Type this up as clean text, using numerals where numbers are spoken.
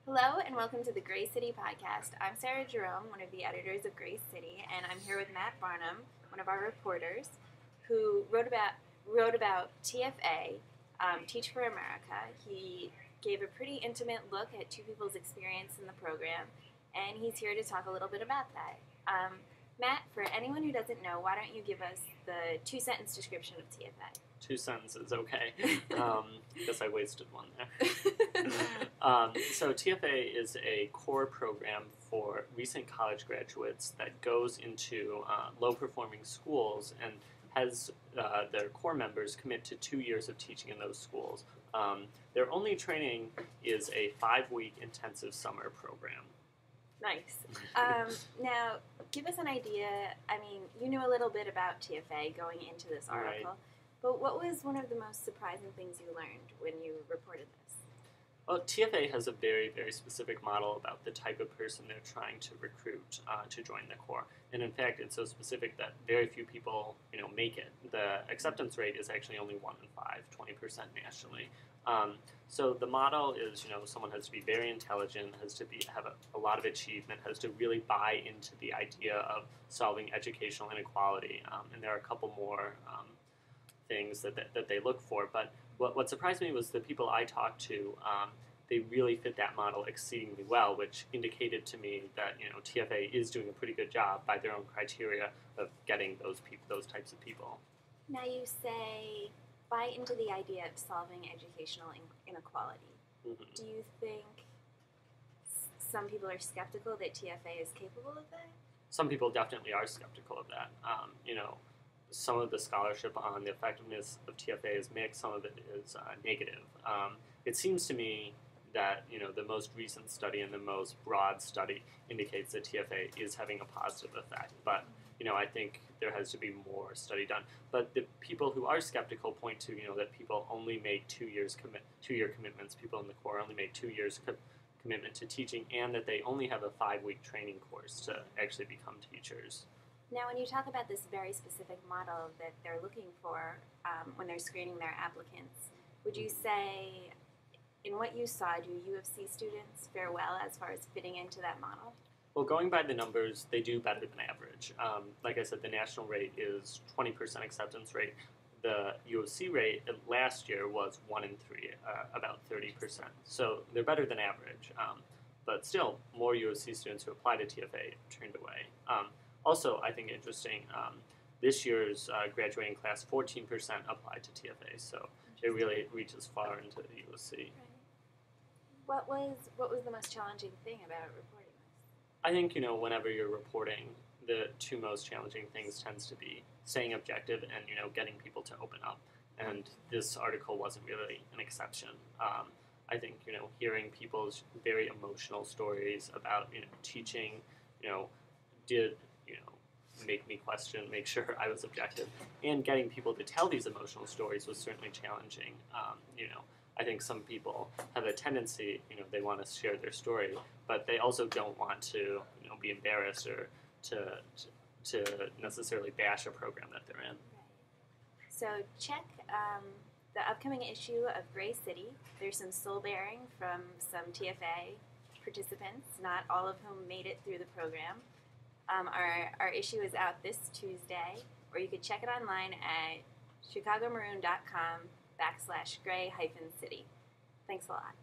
Hello and welcome to the Gray City podcast. I'm Sarah Jerome, one of the editors of Gray City, and I'm here with Matt Barnum, one of our reporters, who wrote about TFA, Teach for America. He gave a pretty intimate look at two people's experience in the program, and he's here to talk a little bit about that. Matt, for anyone who doesn't know, why don't you give us the two-sentence description of TFA? 2 sentences, okay. Guess I wasted one there. So TFA is a core program for recent college graduates that goes into low-performing schools and has their core members commit to 2 years of teaching in those schools. Their only training is a 5-week intensive summer program. Nice. Now, give us an idea. I mean, you knew a little bit about TFA going into this article, Right. but what was one of the most surprising things you learned when you reported this? Well, TFA has a very, very specific model about the type of person they're trying to recruit to join the Corps. And in fact, it's so specific that very few people, make it. The acceptance rate is actually only 1 in 5, 20% nationally. So the model is, someone has to be very intelligent, has to have a lot of achievement, has to really buy into the idea of solving educational inequality. And there are a couple more things that they look for. But what surprised me was the people I talked to, they really fit that model exceedingly well, which indicated to me that TFA is doing a pretty good job by their own criteria of getting those types of people. Now, you say buy into the idea of solving educational inequality. Mm-hmm. Do you think some people are skeptical that TFA is capable of that? Some people definitely are skeptical of that. Some of the scholarship on the effectiveness of TFA is mixed, some of it is negative. It seems to me that the most recent study and the most broad study indicates that TFA is having a positive effect, but I think there has to be more study done. But the people who are skeptical point to that people only make 2 years 2-year commitments. People in the Corps only make 2 years commitment to teaching, and that they only have a 5-week training course to actually become teachers. Now, when you talk about this very specific model that they're looking for when they're screening their applicants, would you say, in what you saw, do U of C students fare well as far as fitting into that model? Well, going by the numbers, they do better than average. Like I said, the national rate is 20% acceptance rate. The U of C rate last year was 1 in 3, about 30%. So they're better than average. But still, more U of C students who apply to TFA turned away. Also, I think interesting, this year's graduating class, 14% applied to TFA, so it really reaches far into the U of C. Right. What was the most challenging thing about reporting this? I think, whenever you're reporting, the two most challenging things tends to be staying objective and, getting people to open up. And this article wasn't really an exception. I think, hearing people's very emotional stories about, teaching, did make me question, make sure I was objective, and getting people to tell these emotional stories was certainly challenging. I think some people have a tendency, they want to share their story, but they also don't want to, be embarrassed or to necessarily bash a program that they're in. Right. So check the upcoming issue of Gray City. There's some soul bearing from some TFA participants, not all of whom made it through the program. Our issue is out this Tuesday, or you could check it online at chicagomaroon.com/gray-city. Thanks a lot.